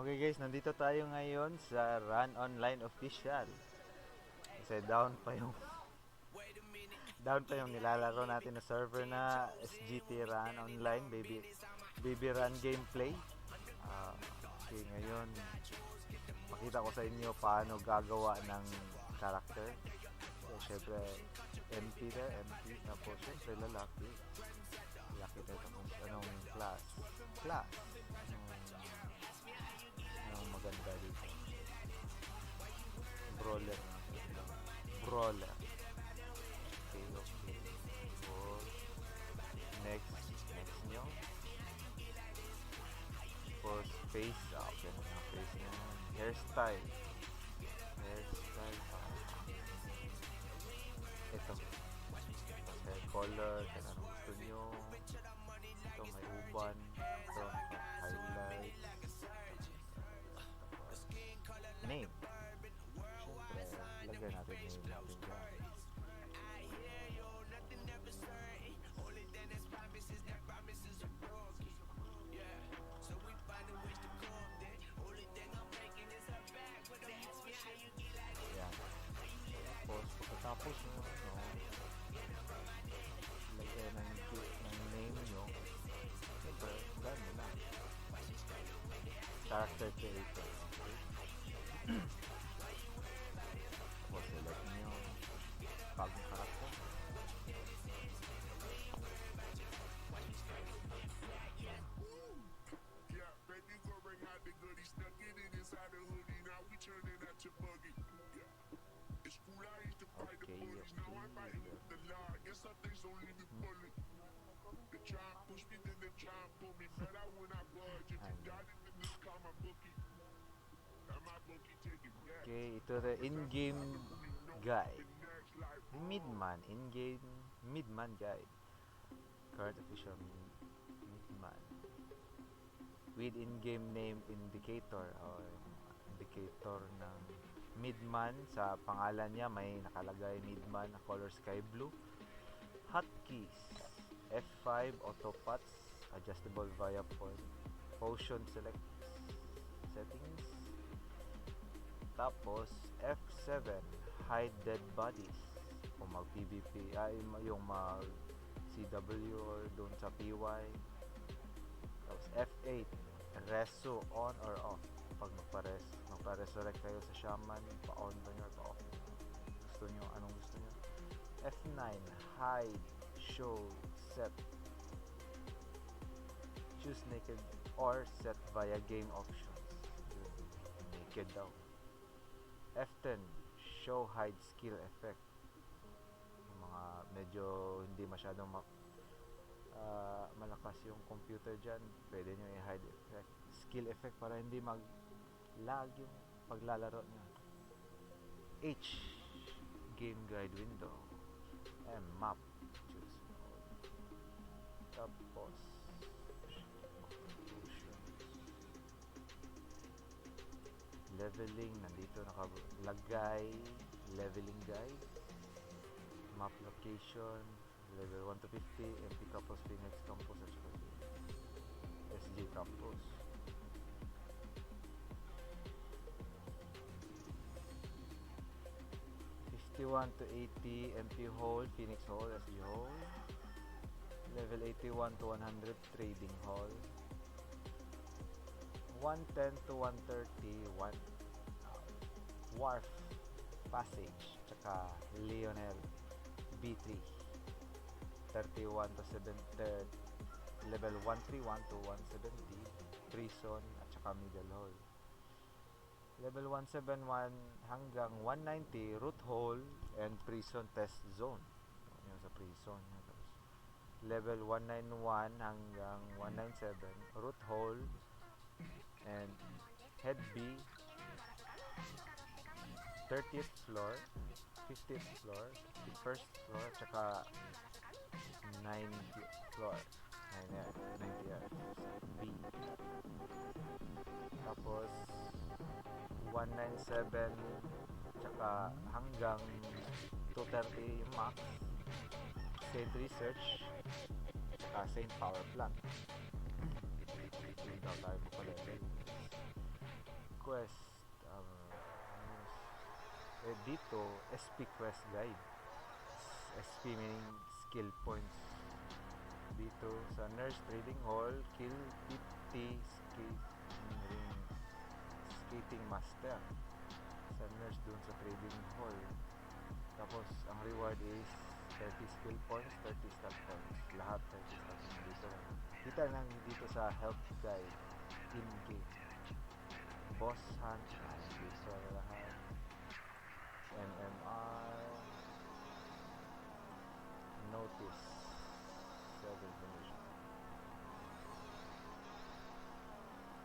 Okay guys, nandito tayo ngayon sa Run Online Official. Kasi down pa yung nilalaro natin na server na SGT Run Online Baby Run Gameplay. Okay, ngayon pakita ko sa inyo paano gagawa ng character. So, syempre MP tapos syempre lalaki tayo tapos anong class anong maganda dito, brawler. Okay. So, next nyo for face. Okay na yung face nyo. Hairstyle ito hair color kung anong gusto nyo. Ito may uban, ito highlight, name. Siyempre lagyan natin name natin dyan. Ayan. Pagkatapos nyo lagyan ng name nyo, siyempre gano'n na character creator. Tapos select nyo bagong character. Okay, ito the in-game guide. Midman guide. Current official midman. With in-game name indicator or indicator ng midman. Sa pangalan niya may nakalagay midman na color sky blue. Hotkeys F5 auto pots adjustable via potion select settings. Tapos F7 hide dead bodies kung mag PvP yung mag CW or doon sa PY. Tapos F8 reso on or off pag magpa-resurrect kayo sa shaman, pa-on ba nyo or pa-off anong gusto nyo. F9 hide show set choose naked or set via game options. Naked daw. F10 show hide skill effect. Yung mga medyo hindi masyadong malakas yung computer dyan, pwede nyo i-hide effect skill effect para hindi mag-lag yung paglalaro nyo. H game guide window. M map choose mode. Tapos leveling, nandito nakalagay leveling guide, map location, level 1 to 50, MP Campus, Phoenix Campus, at saka SG Campus. #51 to 80 MP Hall, Phoenix Hall, SG Hall. Level 81 to 100 Trading Hall. 110 to 130 Wharf Passage, tsaka Lionel B3. 31 to 70 level 131 to 170 Prison at saka Middle Hall. Level 171 hanggang 190 Root Hall and Prison Test Zone. Yun sa prison. Level 191 hanggang 197 Root Hall and Head B. 30th floor, 50th floor, 51st floor, tsaka 90th floor. 90th B. Tapos 197 tsaka hanggang 230 yung max. Saint Research tsaka Saint Power Plant. Hindi daw tayo po pala. Quest. Dito, SP Quest Guide. SP meaning skill points. Dito sa Nurse Trading Hall, kill 50 skating master. Sa nurse dun sa trading hall. Tapos, ang reward is 30 skill points, 30 stat points. Lahat 30 stat points dito. Kita lang dito sa help guide in-game. Boss hunt, dito lahat. MMR, notice, 7 information.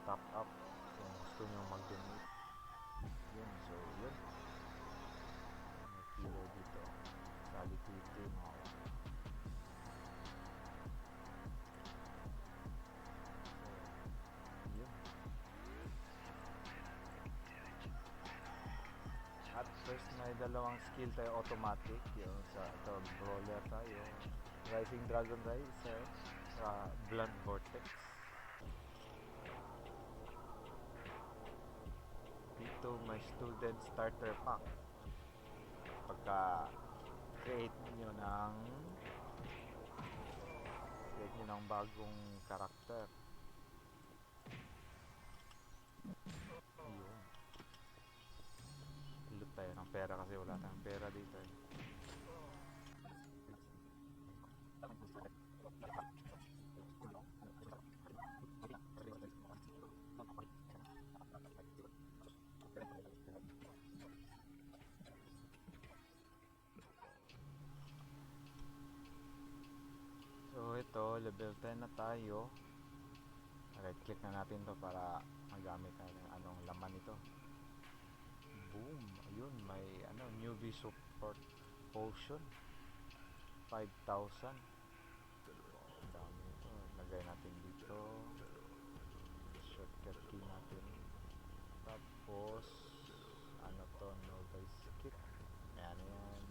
Top up kung gusto nyo mag-donate. Yun, so yun. May kilo dito. Salituity, mga at first may dalawang skill tayo automatic yung sa ito brawler tayo Rising Dragon Riser sa Blunt Vortex. Dito may student starter pack. Pagka create nyo ng bagong karakter. Yun. Loot tayo ng pera kasi wala tayong pera dito eh. So ito, level 10 na tayo. Right click na natin to para magamit tayo ng anong laman ito. Boom! Ayun, may newbie support potion 5,000. Ang dami ito. Lagay natin dito. Shortcut key natin. Tapos to, novice kit. Ayan yan.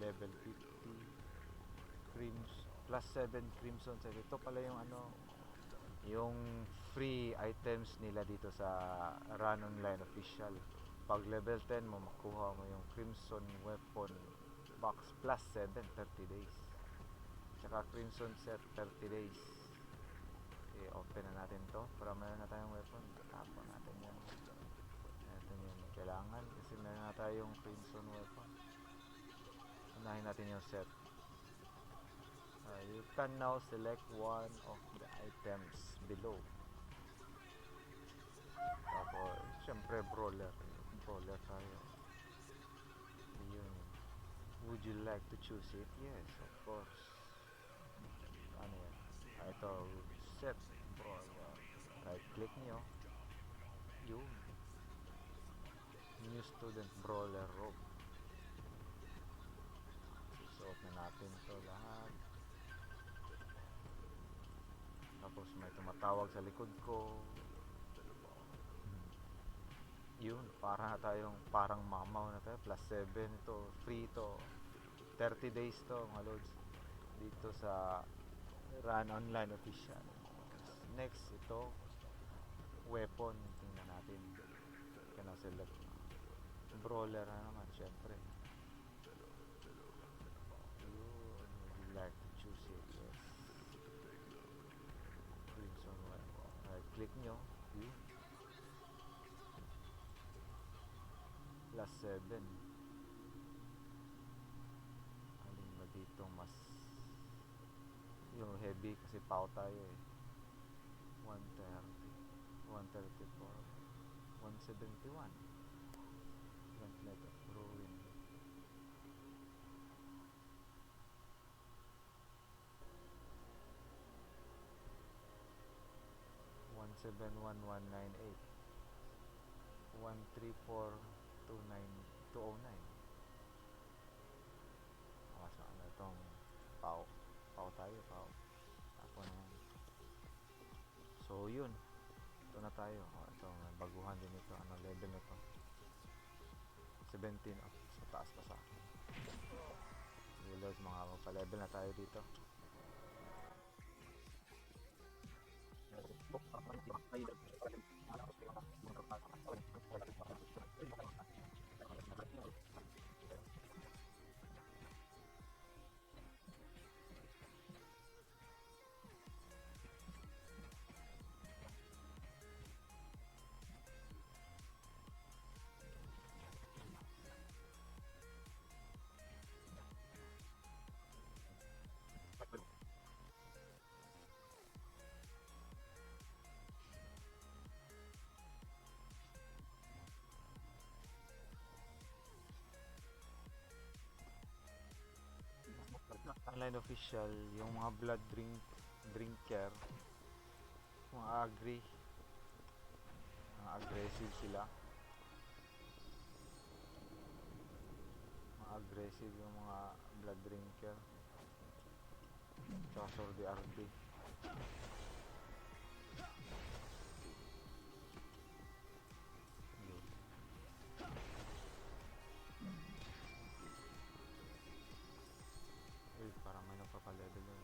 Level 50. Plus 7 crimson set. Ito pala yung yung free items nila dito sa Run Online Official. Pag level 10 mo, makuha mo yung Crimson Weapon Box plus 7, 30 days. Tsaka Crimson Set, 30 days. Okay, open na natin to para meron na tayong weapon. Tapon natin yan. Ito yung kailangan kasi meron na tayong Crimson Weapon. Unahin natin yung set. You can now select one of the items below. Tapos, syempre brawler tayo. Yun. Would you like to choose it? Yes, of course. Ano yan? Ito, set brawler. Right click nyo. Yun. New student brawler robe. Suot na natin to lahat. Tapos may tumatawag sa likod ko. Yun, parang mamaw na tayo. Plus 7 ito, free ito. 30 days to mga loads. Dito sa Run Online Official. Next, ito weapon. Tingnan natin. Can I select brawler na naman, syempre. Yun, would you like to choose it? Yes. Crimson weapon. Right click nyo. Yun. Plus 7. Alin ba dito mas yung heavy kasi pau tayo eh. 130, 134, 171. Gauntlet of Ruin. 171,198. 134,209. Masa itong pau tayo. Tapos na yan. So yun, ito na tayo. Ito, baguhan din ito. Level na ito? 17. Sa taas pa sa akin. Reloads, mga pa-level na tayo dito. Online official, yung mga drinker, mga mga aggressive sila. Mga aggressive yung mga blood drinker. Tsaka sordi-ardi. Yun. Uy, parang may nagpapalevel yun.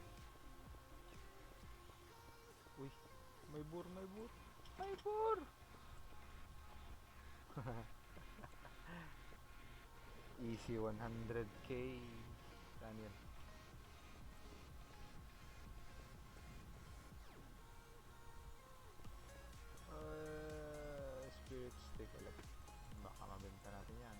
Uy, may bur, may bur. May bur! Easy 100k. Saan yan? Spirit stick ulit. Baka mabenta natin yan.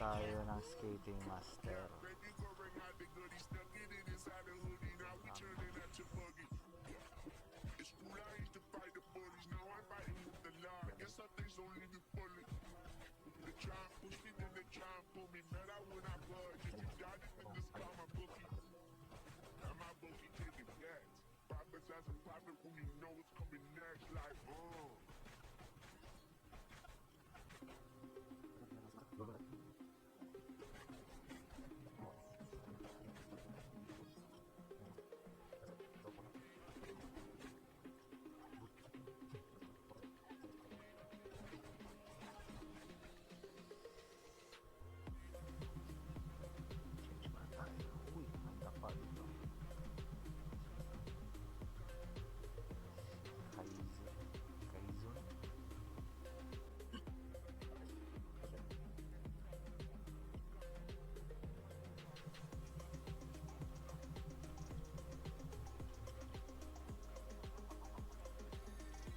tayo ng skating master. Uy, may tapa dito. Kaizun.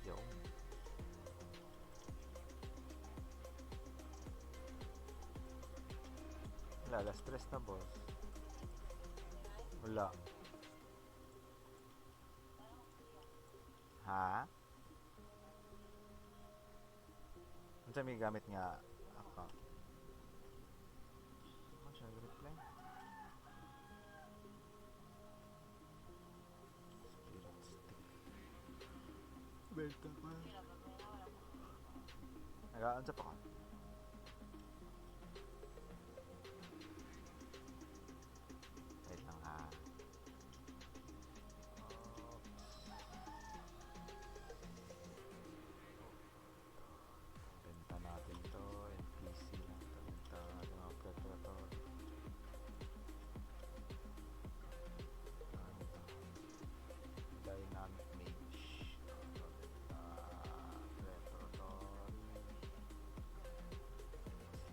Yo. Wala, alas 3 na boss. Wala. Ha? Ano may gamit nga ako? Ano siya reply? Spirit stick. Belta pa. Nagaan sa pa ka? Wait lang ha. Benta natin to. NPC lang to. Benta natin mga predator. Dynamic mage. Predator.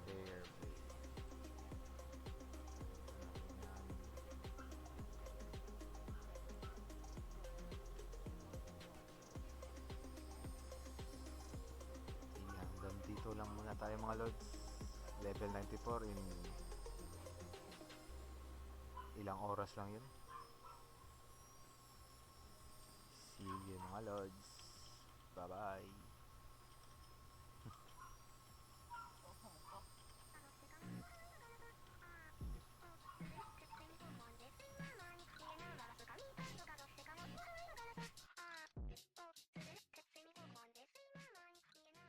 Stair blade. Hanggang dito lang muna tayo mga lords. Level 94 in ilang oras lang yun. See you mga lords. Bye bye.